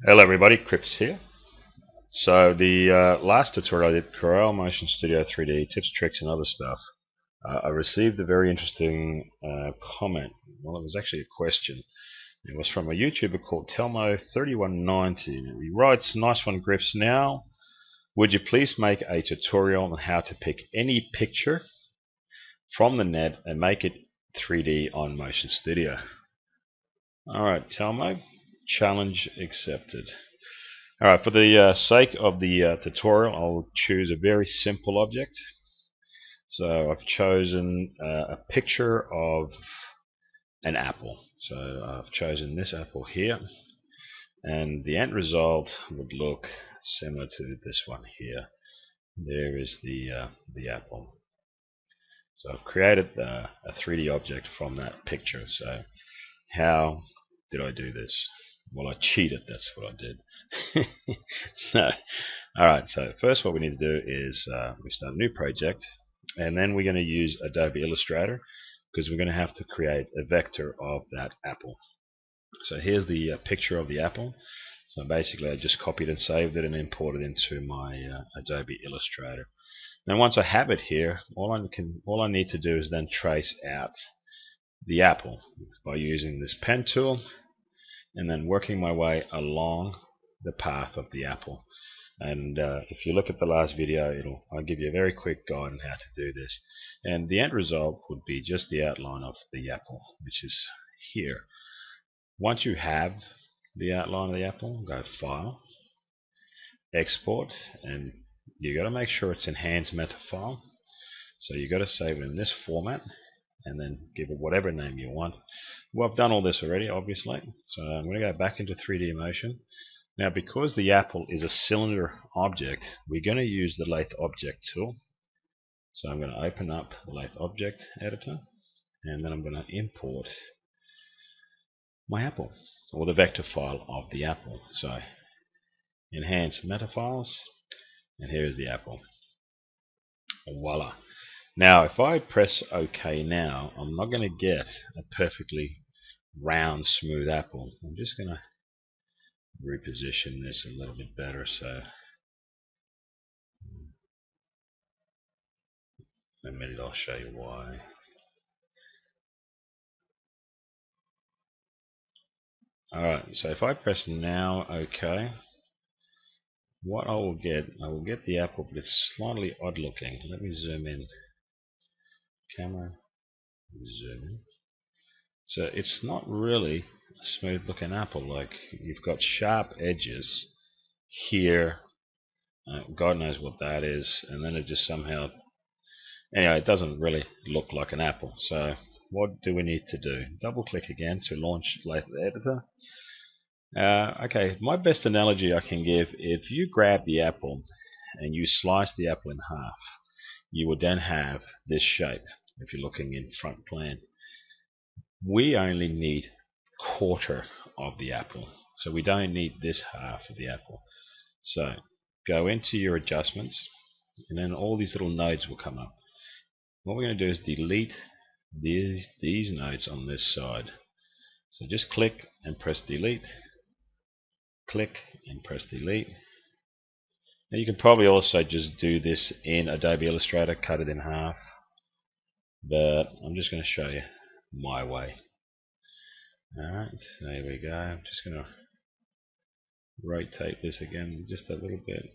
Hello everybody, Crips here. So the last tutorial I did, Corel MotionStudio 3D, tips, tricks and other stuff. I received a very interesting comment. Well, it was actually a question. It was from a YouTuber called Telmo3190. He writes, "Nice one, Griffs. Now, would you please make a tutorial on how to pick any picture from the net and make it 3D on MotionStudio?" Alright, Telmo, challenge accepted. Alright, for the sake of the tutorial, I'll choose a very simple object. So I've chosen a picture of an apple. So I've chosen this apple here, and the end result would look similar to this one here. There is the apple. So I've created a 3D object from that picture. So how did I do this? Well, I cheated, that's what I did. So, alright, so first what we need to do is we start a new project, and then we're going to use Adobe Illustrator because we're going to have to create a vector of that apple. So here's the picture of the apple. So basically I just copied and saved it and imported it into my Adobe Illustrator. Now once I have it here, all I need to do is then trace out the apple by using this pen tool and then working my way along the path of the apple. And if you look at the last video, I'll give you a very quick guide on how to do this. And the end result would be just the outline of the apple, which is here. Once you have the outline of the apple, go File, Export, and you got to make sure it's Enhanced Metafile. So you got to save it in this format, and then give it whatever name you want. Well, I've done all this already, obviously. So I'm going to go back into 3D Motion. Now, because the apple is a cylinder object, we're going to use the Lathe Object tool. So I'm going to open up the Lathe Object Editor, and then I'm going to import my apple, or the vector file of the apple. So, Enhance Metafiles, and here is the apple. Voila. Now, if I press OK now, I'm not going to get a perfectly round, smooth apple. I'm just going to reposition this a little bit better. So, in a minute I'll show you why. Alright, so if I press now OK, what I will get the apple, but it's slightly odd looking. Let me zoom in. Camera, zoom in. So it's not really a smooth looking apple. Like, you've got sharp edges here. God knows what that is. And then it just somehow, anyway, it doesn't really look like an apple. So what do we need to do? Double click again to launch Lathe Editor. Okay, my best analogy I can give, if you grab the apple and you slice the apple in half, you would then have this shape if you're looking in front plan. We only need quarter of the apple, so we don't need this half of the apple. So go into your adjustments, and then all these little nodes will come up. What we're going to do is delete these nodes on this side. So just click and press delete. Click and press delete. Now you can probably also just do this in Adobe Illustrator, cut it in half, but I'm just going to show you my way. Alright, there we go. I'm just going to rotate this again just a little bit.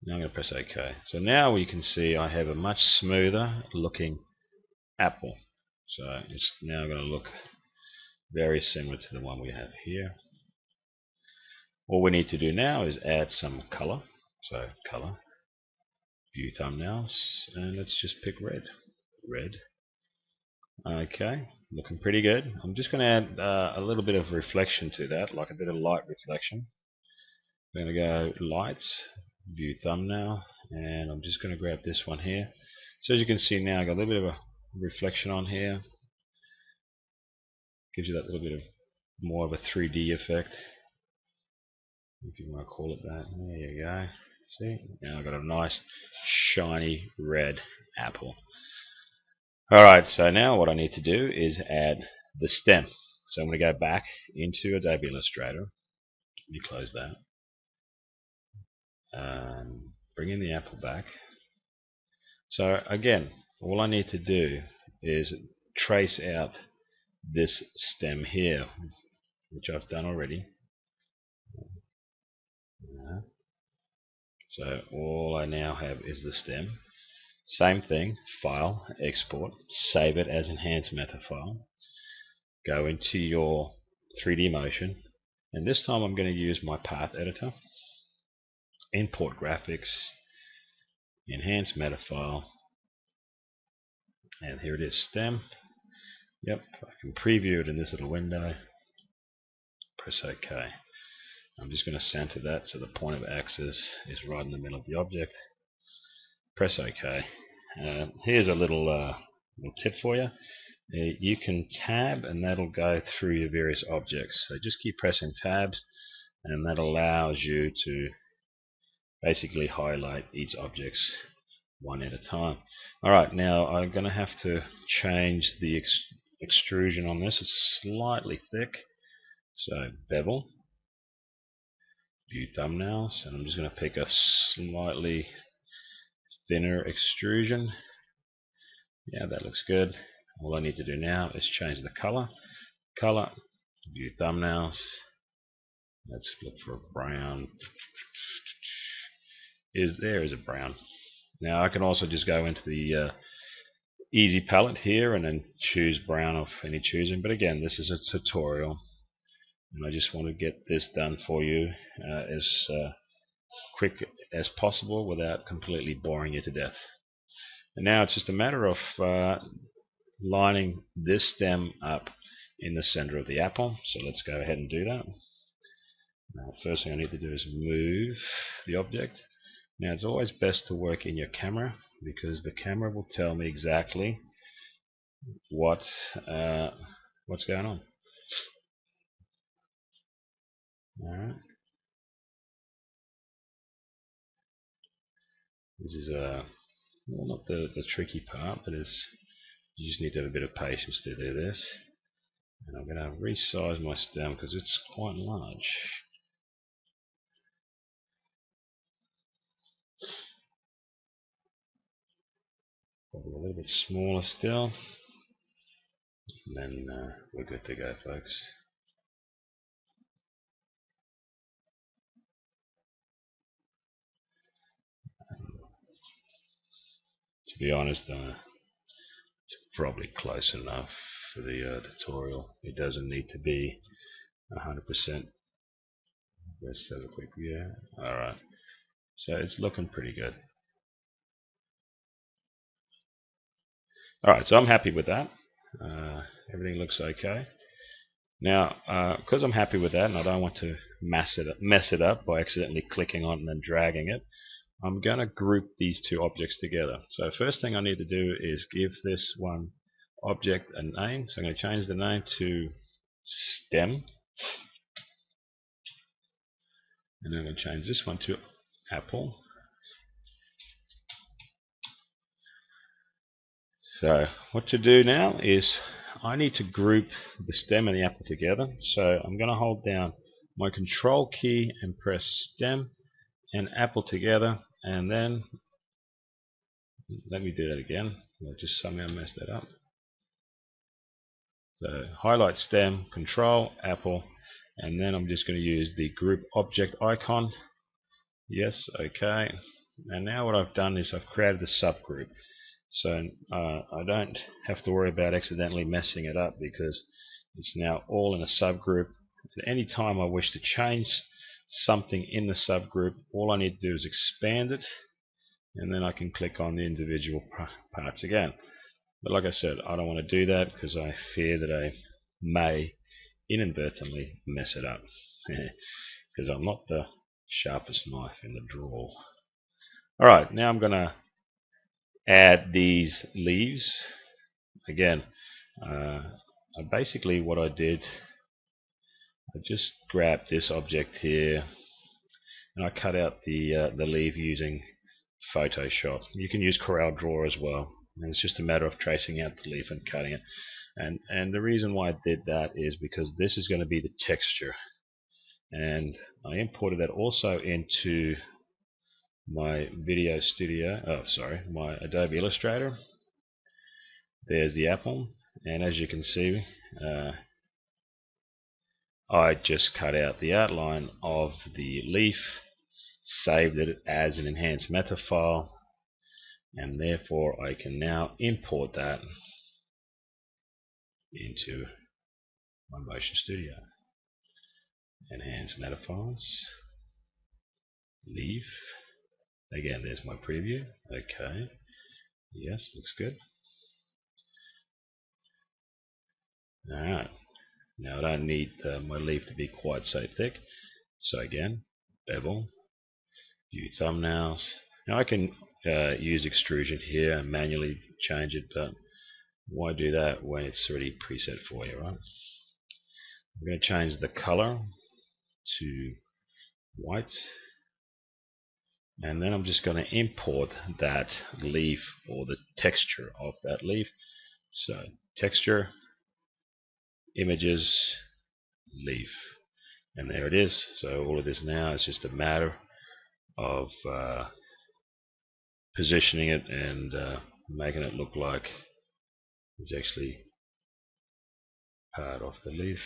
Now I'm going to press OK. So now we can see I have a much smoother looking apple. So it's now going to look very similar to the one we have here. All we need to do now is add some color. So color, view thumbnails, and let's just pick red. Red. Okay, looking pretty good. I'm just going to add a little bit of reflection to that, like a bit of light reflection. I'm going to go lights, view thumbnail, and I'm just going to grab this one here. So as you can see now, I got a little bit of a reflection on here. Gives you that little bit of more of a 3D effect, if you want to call it that. There you go. See? Now I've got a nice shiny red apple. Alright, so now what I need to do is add the stem. So I'm going to go back into Adobe Illustrator, Let me close that. Bring in the apple back. So again, all I need to do is trace out this stem here, which I've done already. So all I now have is the stem. Same thing, File, Export, save it as Enhanced Metafile. Go into your 3D Motion, and this time I'm going to use my path editor. Import Graphics, Enhanced Metafile, and here it is, stem. Yep, I can preview it in this little window. Press OK. I'm just going to center that so the point of axis is right in the middle of the object. Press OK. Here's a little tip for you. You can tab and that'll go through your various objects. So just keep pressing tabs and that allows you to basically highlight each object one at a time. Alright, now I'm going to have to change the extrusion on this. It's slightly thick. So bevel, view thumbnails, and I'm just going to pick a slightly thinner extrusion. Yeah, that looks good. All I need to do now is change the color. Color, view thumbnails. Let's look for a brown. There is a brown. Now I can also just go into the easy palette here and then choose brown of any choosing. But again, this is a tutorial, and I just want to get this done for you as quick as possible without completely boring you to death. And now it's just a matter of lining this stem up in the center of the apple. So let's go ahead and do that. Now, first thing I need to do is move the object. Now it's always best to work in your camera because the camera will tell me exactly what's going on. Alright. This is well, not the tricky part, but it's, you just need to have a bit of patience to do this. And I'm going to resize my stem because it's quite large. Probably a little bit smaller still. And then we're good to go, folks. To be honest, it's probably close enough for the tutorial. It doesn't need to be 100%. Let's have a quick view. Alright, so it's looking pretty good. Alright, so I'm happy with that. Everything looks okay. Now, because I'm happy with that and I don't want to mess it up by accidentally clicking on it and then dragging it, I'm going to group these two objects together. So first thing I need to do is give this one object a name. So I'm going to change the name to stem. And I'm going to change this one to apple. So what to do now is I need to group the stem and the apple together. So I'm going to hold down my control key and press stem and apple together, and then let me do that again. I just somehow messed that up. So highlight stem, control, apple, and then I'm just going to use the group object icon. Yes, okay. And now what I've done is I've created a subgroup. So I don't have to worry about accidentally messing it up because it's now all in a subgroup. At any time I wish to change something in the subgroup, all I need to do is expand it, and then I can click on the individual parts again. But like I said, I don't want to do that because I fear that I may inadvertently mess it up because I'm not the sharpest knife in the drawer. Alright, now I'm going to add these leaves. Again, basically what I did, I just grabbed this object here and I cut out the leaf using Photoshop. You can use Corel Draw as well, and it's just a matter of tracing out the leaf and cutting it. And the reason why I did that is because this is going to be the texture. and I imported that also into my video studio, my Adobe Illustrator. There's the apple, and as you can see, I just cut out the outline of the leaf, saved it as an enhanced metafile, and therefore I can now import that into my MotionStudio. Enhance metafiles, leaf. Again, there's my preview. Okay, yes, looks good. Alright, now I don't need my leaf to be quite so thick. So again, bevel, view thumbnails. Now I can use extrusion here and manually change it, but why do that when it's already preset for you, right? I'm going to change the color to white, and then I'm just going to import that leaf or the texture of that leaf. So texture, images, leaf, and there it is. So all of this now is just a matter of positioning it and making it look like it's actually part of the leaf.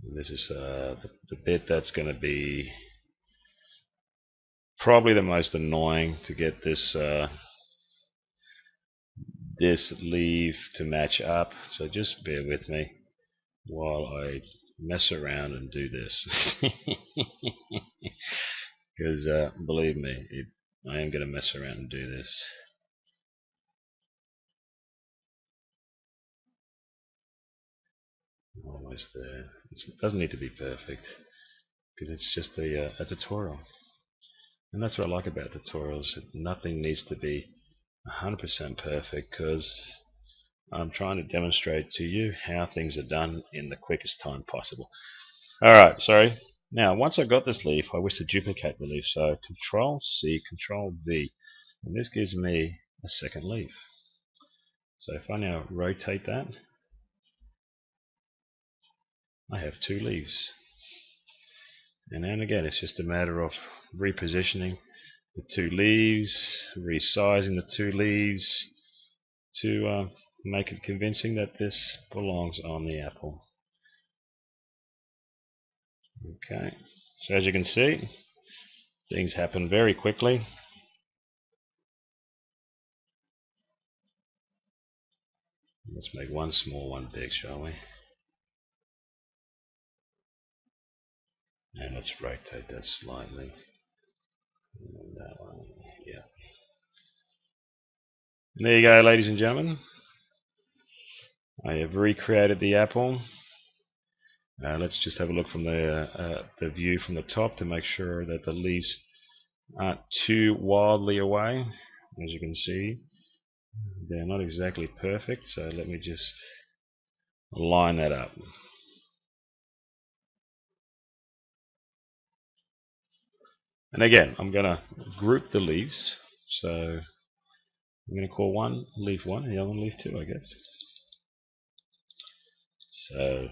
And this is the bit that's going to be probably the most annoying to get this this leaf to match up. So just bear with me while I mess around and do this. Because believe me, I am going to mess around and do this. Almost there. It doesn't need to be perfect, because it's just a tutorial. And that's what I like about tutorials. Nothing needs to be 100% perfect, because I'm trying to demonstrate to you how things are done in the quickest time possible. Alright, sorry. Now, once I've got this leaf, I wish to duplicate the leaf. So Control C, Control V, and this gives me a second leaf. So if I now rotate that, I have two leaves. And then again, it's just a matter of repositioning the two leaves, resizing the two leaves to make it convincing that this belongs on the apple. Okay, so as you can see, things happen very quickly. Let's make one small, one big, shall we? And let's rotate that slightly. And that one, yeah. And there you go, ladies and gentlemen. I have recreated the apple. Let's just have a look from the view from the top to make sure that the leaves aren't too wildly away. As you can see, they're not exactly perfect, so let me just line that up. And again, I'm going to group the leaves. So I'm going to call one leaf 1 and the other one leaf 2, I guess. So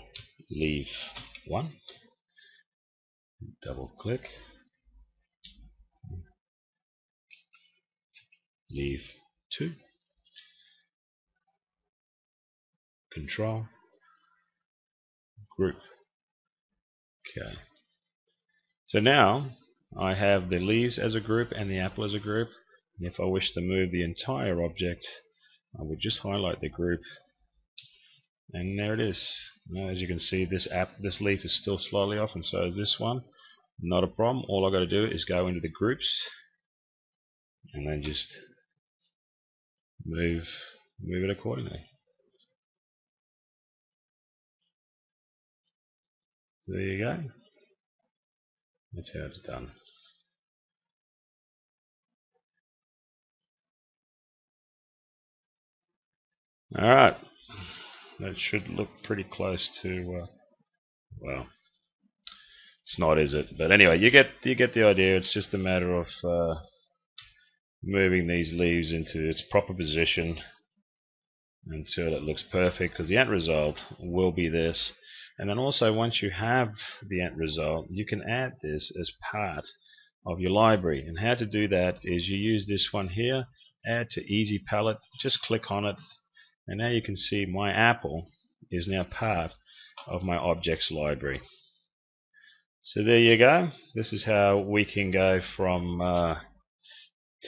leaf 1, double click, leaf 2, Control, group. Okay. So now I have the leaves as a group and the apple as a group. And if I wish to move the entire object, I would just highlight the group, and there it is. Now, as you can see, this leaf is still slightly off, and so is this one. Not a problem. All I've got to do is go into the groups and then just move it accordingly. There you go. That's how it's done. Alright, that should look pretty close to, well, it's not, is it? But anyway, you get the idea. It's just a matter of moving these leaves into its proper position until it looks perfect, because the end result will be this. And then also, once you have the end result, you can add this as part of your library. And how to do that is you use this one here, add to easy palette, just click on it, and now you can see my apple is now part of my objects library. So there you go. This is how we can go from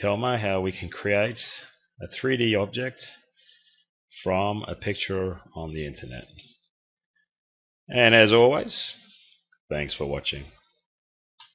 Telma, how we can create a 3D object from a picture on the internet. And as always, thanks for watching.